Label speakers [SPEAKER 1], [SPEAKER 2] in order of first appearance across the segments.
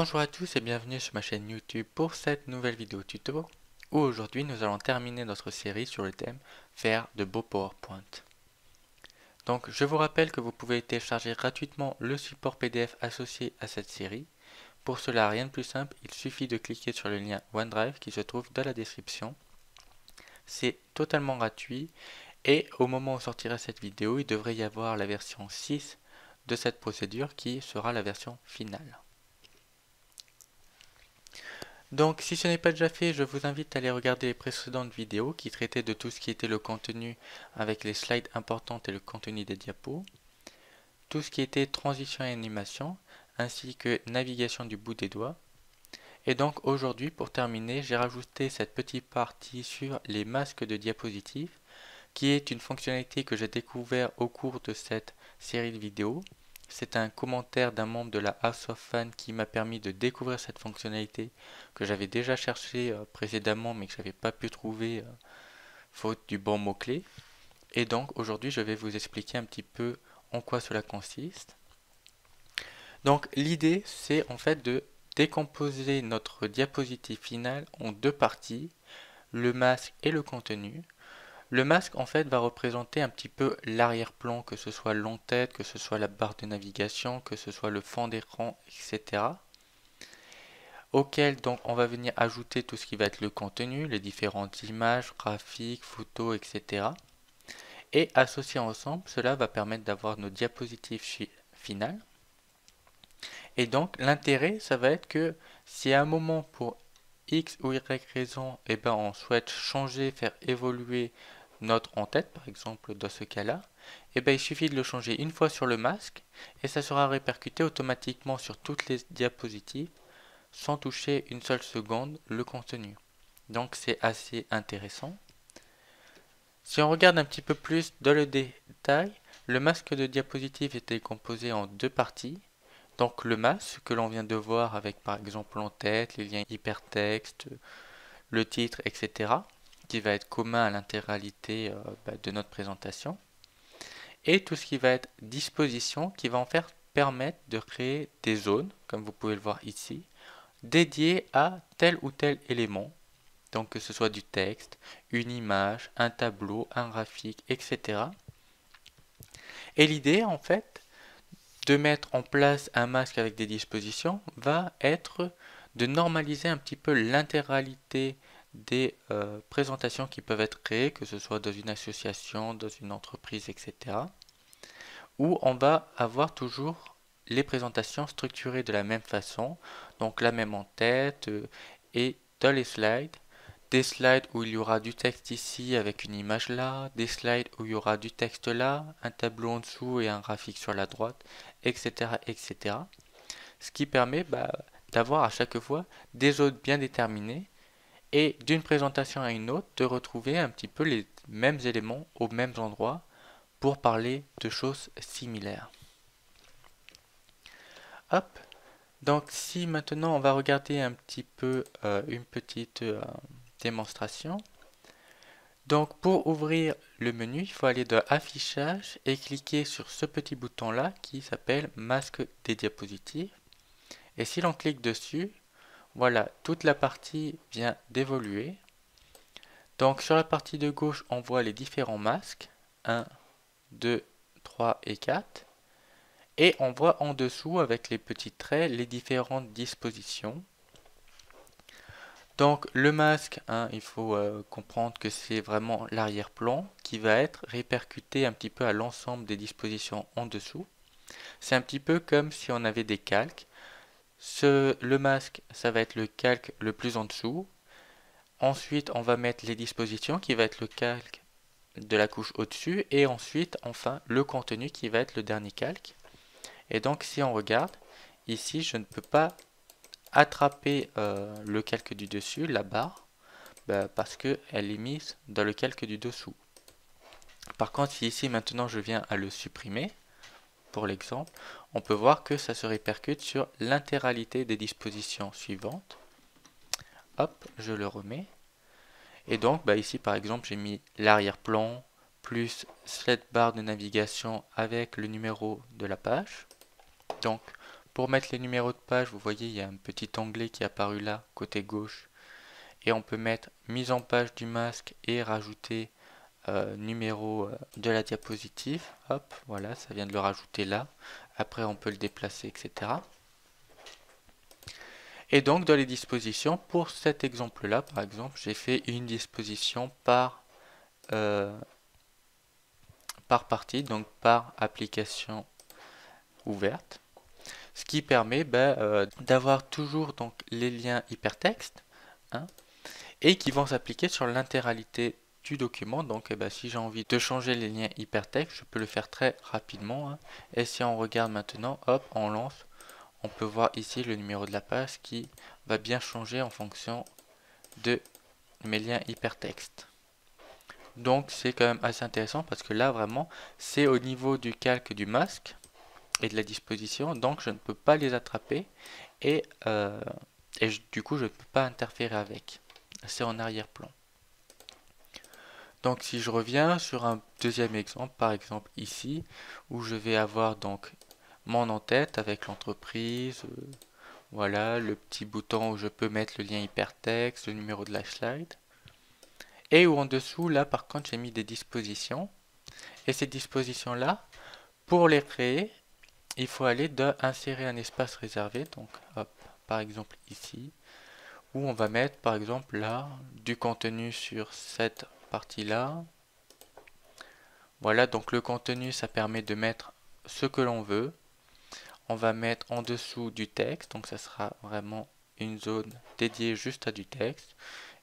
[SPEAKER 1] Bonjour à tous et bienvenue sur ma chaîne YouTube pour cette nouvelle vidéo tuto où aujourd'hui nous allons terminer notre série sur le thème faire de beaux PowerPoint. Donc je vous rappelle que vous pouvez télécharger gratuitement le support PDF associé à cette série. Pour cela, rien de plus simple, il suffit de cliquer sur le lien OneDrive qui se trouve dans la description. C'est totalement gratuit et au moment où sortira cette vidéo, il devrait y avoir la version 6 de cette procédure qui sera la version finale. Donc si ce n'est pas déjà fait, je vous invite à aller regarder les précédentes vidéos qui traitaient de tout ce qui était le contenu avec les slides importantes et le contenu des diapos, tout ce qui était transition et animation, ainsi que navigation du bout des doigts. Et donc aujourd'hui, pour terminer, j'ai rajouté cette petite partie sur les masques de diapositives, qui est une fonctionnalité que j'ai découvert au cours de cette série de vidéos. C'est un commentaire d'un membre de la House of Fun qui m'a permis de découvrir cette fonctionnalité que j'avais déjà cherché précédemment mais que je n'avais pas pu trouver faute du bon mot-clé. Et donc aujourd'hui je vais vous expliquer un petit peu en quoi cela consiste. Donc l'idée c'est en fait de décomposer notre diapositive finale en deux parties, le masque et le contenu. Le masque en fait va représenter un petit peu l'arrière-plan, que ce soit l'entête, que ce soit la barre de navigation, que ce soit le fond d'écran, etc. Auquel donc on va venir ajouter tout ce qui va être le contenu, les différentes images, graphiques, photos, etc. Et associés ensemble, cela va permettre d'avoir nos diapositives finales. Et donc l'intérêt, ça va être que si à un moment pour X ou Y raison, on souhaite changer, faire évoluer notre en-tête, par exemple dans ce cas-là, il suffit de le changer une fois sur le masque et ça sera répercuté automatiquement sur toutes les diapositives sans toucher une seule seconde le contenu. Donc c'est assez intéressant. Si on regarde un petit peu plus dans le détail, le masque de diapositive était composé en deux parties. Donc le masque que l'on vient de voir avec par exemple l'en-tête, les liens hypertextes, le titre, etc. qui va être commun à l'intégralité de notre présentation. Et tout ce qui va être disposition qui va en faire permettre de créer des zones, comme vous pouvez le voir ici, dédiées à tel ou tel élément. Donc que ce soit du texte, une image, un tableau, un graphique, etc. Et l'idée en fait de mettre en place un masque avec des dispositions va être de normaliser un petit peu l'intégralité des présentations qui peuvent être créées, que ce soit dans une association, dans une entreprise, etc. Où on va avoir toujours les présentations structurées de la même façon, donc la même en tête et dans les slides. Des slides où il y aura du texte ici avec une image là, des slides où il y aura du texte là, un tableau en dessous et un graphique sur la droite, etc. etc. Ce qui permet d'avoir à chaque fois des zones bien déterminées et d'une présentation à une autre de retrouver un petit peu les mêmes éléments aux mêmes endroits pour parler de choses similaires. Hop. Donc si maintenant on va regarder un petit peu une petite démonstration. Donc pour ouvrir le menu, il faut aller dans Affichage et cliquer sur ce petit bouton là qui s'appelle Masque des diapositives. Et si l'on clique dessus, voilà, toute la partie vient d'évoluer. Donc sur la partie de gauche, on voit les différents masques, 1, 2, 3 et 4. Et on voit en dessous, avec les petits traits, les différentes dispositions. Donc le masque, il faut comprendre que c'est vraiment l'arrière-plan qui va être répercuté un petit peu à l'ensemble des dispositions en dessous. C'est un petit peu comme si on avait des calques. Le masque, ça va être le calque le plus en dessous. Ensuite, on va mettre les dispositions qui va être le calque de la couche au-dessus. Et ensuite, enfin, le contenu qui va être le dernier calque. Et donc, si on regarde, ici, je ne peux pas attraper le calque du dessus, la barre, parce qu'elle est mise dans le calque du dessous. Par contre, si ici, maintenant, je viens à le supprimer, pour l'exemple, on peut voir que ça se répercute sur l'intégralité des dispositions suivantes. Hop, je le remets. Et donc, ici, par exemple, j'ai mis l'arrière-plan, plus cette barre de navigation avec le numéro de la page. Donc, Pour mettre les numéros de page, vous voyez, il y a un petit onglet qui est apparu là, côté gauche. Et on peut mettre mise en page du masque et rajouter numéro de la diapositive. Hop, voilà, ça vient de le rajouter là. Après, on peut le déplacer, etc. Et donc, dans les dispositions, pour cet exemple-là, par exemple, j'ai fait une disposition par partie, donc par application ouverte. Ce qui permet d'avoir toujours donc, les liens hypertextes, hein, et qui vont s'appliquer sur l'intégralité du document. Donc si j'ai envie de changer les liens hypertextes, je peux le faire très rapidement, hein. Et si on regarde maintenant, hop, on lance, on peut voir ici le numéro de la page qui va bien changer en fonction de mes liens hypertextes. Donc c'est quand même assez intéressant parce que là vraiment c'est au niveau du calque du masque et de la disposition, donc je ne peux pas les attraper et, du coup je ne peux pas interférer avec. C'est en arrière-plan. Donc si je reviens sur un deuxième exemple, par exemple ici, où je vais avoir donc mon en-tête avec l'entreprise, voilà, le petit bouton où je peux mettre le lien hypertexte, le numéro de la slide. Et où en dessous, là par contre, j'ai mis des dispositions. Et ces dispositions-là, pour les créer, il faut aller dans insérer un espace réservé. Donc, hop, par exemple ici, où on va mettre par exemple là du contenu sur cette partie-là. Voilà, donc le contenu, ça permet de mettre ce que l'on veut. On va mettre en dessous du texte, donc ça sera vraiment une zone dédiée juste à du texte.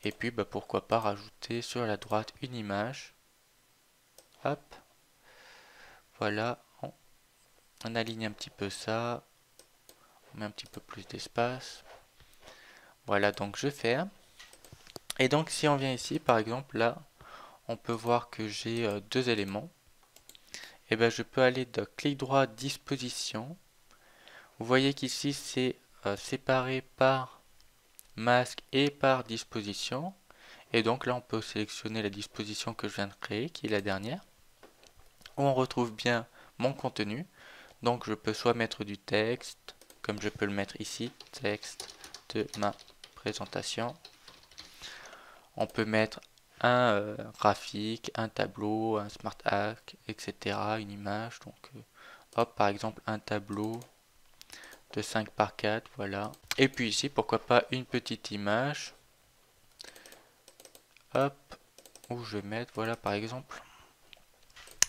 [SPEAKER 1] Et puis pourquoi pas rajouter sur la droite une image. Hop, voilà, on aligne un petit peu ça, on met un petit peu plus d'espace. Voilà, donc je ferme. Et donc si on vient ici, par exemple là, on peut voir que j'ai deux éléments. Et je peux aller de clic droit disposition. Vous voyez qu'ici c'est séparé par masque et par disposition. Et donc là on peut sélectionner la disposition que je viens de créer, qui est la dernière. Où on retrouve bien mon contenu. Donc je peux soit mettre du texte, comme je peux le mettre ici, texte de ma présentation. On peut mettre un graphique, un tableau, un smart hack, etc. Une image. Donc hop, par exemple un tableau de 5 par 4, voilà. Et puis ici, pourquoi pas une petite image. Hop, où je vais mettre, voilà par exemple,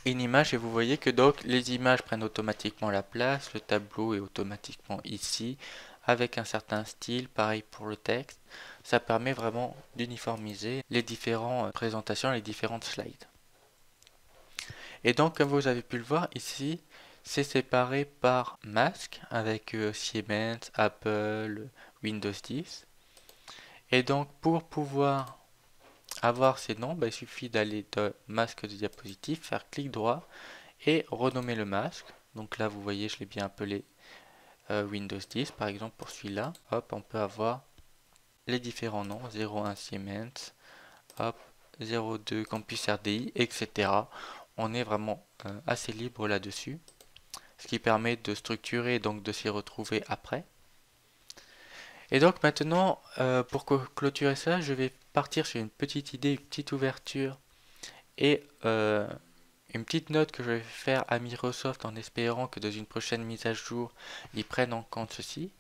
[SPEAKER 1] une image et vous voyez que donc les images prennent automatiquement la place, le tableau est automatiquement ici, avec un certain style, pareil pour le texte. Ça permet vraiment d'uniformiser les différentes présentations, les différentes slides. Et donc comme vous avez pu le voir ici, c'est séparé par masque avec Siemens, Apple, Windows 10. Et donc pour pouvoir avoir ces noms, il suffit d'aller dans masque de diapositive, faire clic droit et renommer le masque. Donc là vous voyez je l'ai bien appelé Windows 10 par exemple pour celui-là. Hop, on peut avoir les différents noms, 01 Siemens, hop, 02 Campus RDI, etc. On est vraiment assez libre là-dessus, ce qui permet de structurer et donc de s'y retrouver après. Et donc maintenant, pour clôturer ça, je vais partir sur une petite idée, une petite ouverture et une petite note que je vais faire à Microsoft en espérant que dans une prochaine mise à jour, ils prennent en compte ceci.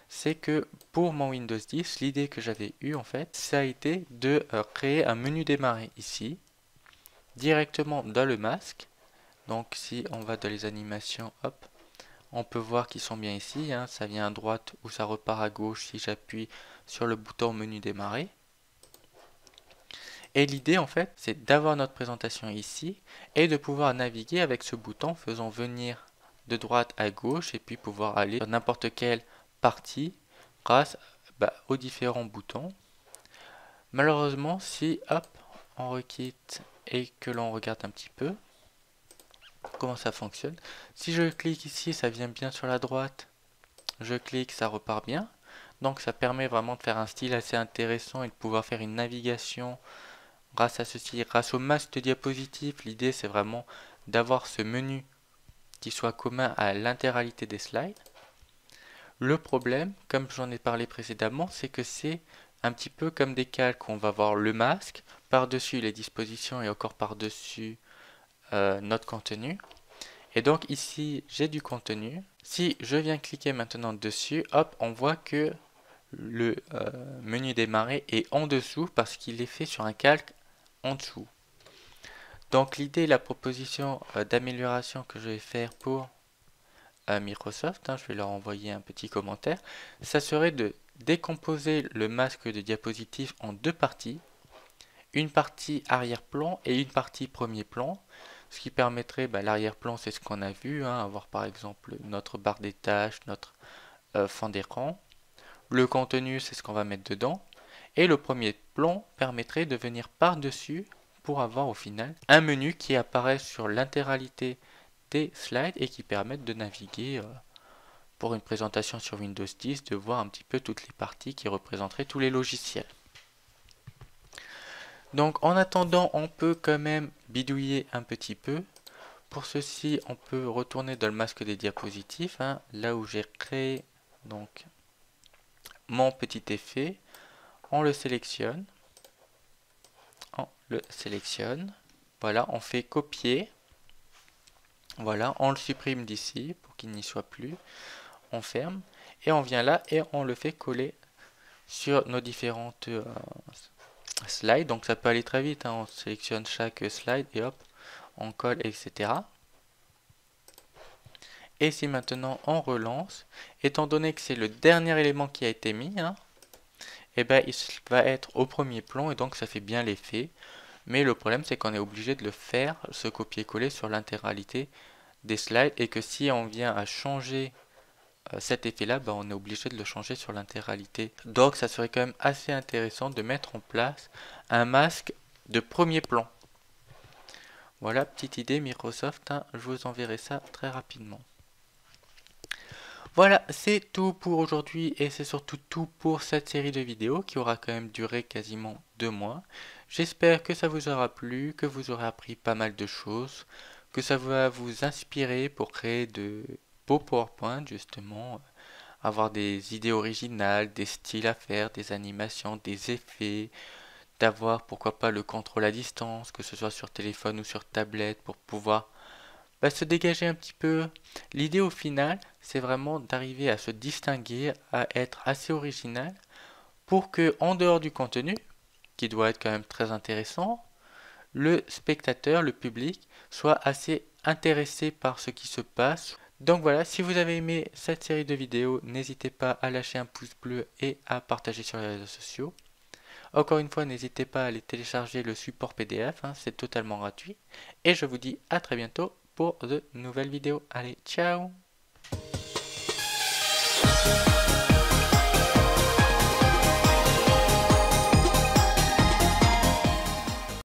[SPEAKER 1] C'est que pour mon Windows 10, l'idée que j'avais eue en fait, ça a été de créer un menu démarrer ici, directement dans le masque. Donc si on va dans les animations, hop, on peut voir qu'ils sont bien ici, hein, ça vient à droite ou ça repart à gauche si j'appuie sur le bouton menu démarrer. Et l'idée en fait, c'est d'avoir notre présentation ici et de pouvoir naviguer avec ce bouton faisant venir de droite à gauche et puis pouvoir aller dans n'importe quelle partie grâce aux différents boutons. Malheureusement, si hop, on requitte et que l'on regarde un petit peu comment ça fonctionne. Si je clique ici, ça vient bien sur la droite. Je clique, ça repart bien. Donc ça permet vraiment de faire un style assez intéressant et de pouvoir faire une navigation grâce à ceci, grâce au masque de diapositive. L'idée c'est vraiment d'avoir ce menu qui soit commun à l'intégralité des slides. Le problème, comme j'en ai parlé précédemment, c'est que c'est un petit peu comme des calques. On va voir le masque, par-dessus les dispositions et encore par-dessus notre contenu. Et donc ici, j'ai du contenu. Si je viens cliquer maintenant dessus, hop, on voit que le menu démarrer est en dessous parce qu'il est fait sur un calque en dessous. Donc l'idée, la proposition d'amélioration que je vais faire pour Microsoft, je vais leur envoyer un petit commentaire, ça serait de décomposer le masque de diapositive en deux parties, une partie arrière-plan et une partie premier plan, ce qui permettrait, l'arrière-plan c'est ce qu'on a vu, avoir par exemple notre barre des tâches, notre fond d'écran, le contenu c'est ce qu'on va mettre dedans, et le premier plan permettrait de venir par-dessus pour avoir au final un menu qui apparaît sur l'intégralité des slides et qui permettent de naviguer pour une présentation sur Windows 10, de voir un petit peu toutes les parties qui représenteraient tous les logiciels. Donc en attendant, on peut quand même bidouiller un petit peu. Pour ceci, on peut retourner dans le masque des diapositives, là où j'ai créé donc mon petit effet. On le sélectionne. Voilà, on fait copier. Voilà, on le supprime d'ici pour qu'il n'y soit plus. On ferme et on vient là et on le fait coller sur nos différentes slides. Donc ça peut aller très vite, on sélectionne chaque slide et hop, on colle, etc. Et si maintenant on relance, étant donné que c'est le dernier élément qui a été mis, et il va être au premier plan et donc ça fait bien l'effet. Mais le problème c'est qu'on est obligé de le faire, ce copier-coller sur l'intégralité des slides et que si on vient à changer cet effet-là, on est obligé de le changer sur l'intégralité. Donc ça serait quand même assez intéressant de mettre en place un masque de premier plan. Voilà, petite idée Microsoft, je vous enverrai ça très rapidement. Voilà, c'est tout pour aujourd'hui et c'est surtout tout pour cette série de vidéos qui aura quand même duré quasiment 2 mois. J'espère que ça vous aura plu, que vous aurez appris pas mal de choses, que ça va vous inspirer pour créer de beaux PowerPoint justement, avoir des idées originales, des styles à faire, des animations, des effets, d'avoir pourquoi pas le contrôle à distance, que ce soit sur téléphone ou sur tablette pour pouvoir se dégager un petit peu. L'idée au final, c'est vraiment d'arriver à se distinguer, à être assez original pour que, en dehors du contenu, qui doit être quand même très intéressant, le spectateur, le public, soit assez intéressé par ce qui se passe. Donc voilà, si vous avez aimé cette série de vidéos, n'hésitez pas à lâcher un pouce bleu et à partager sur les réseaux sociaux. Encore une fois, n'hésitez pas à aller télécharger le support PDF, c'est totalement gratuit. Et je vous dis à très bientôt pour de nouvelles vidéos. Allez, ciao!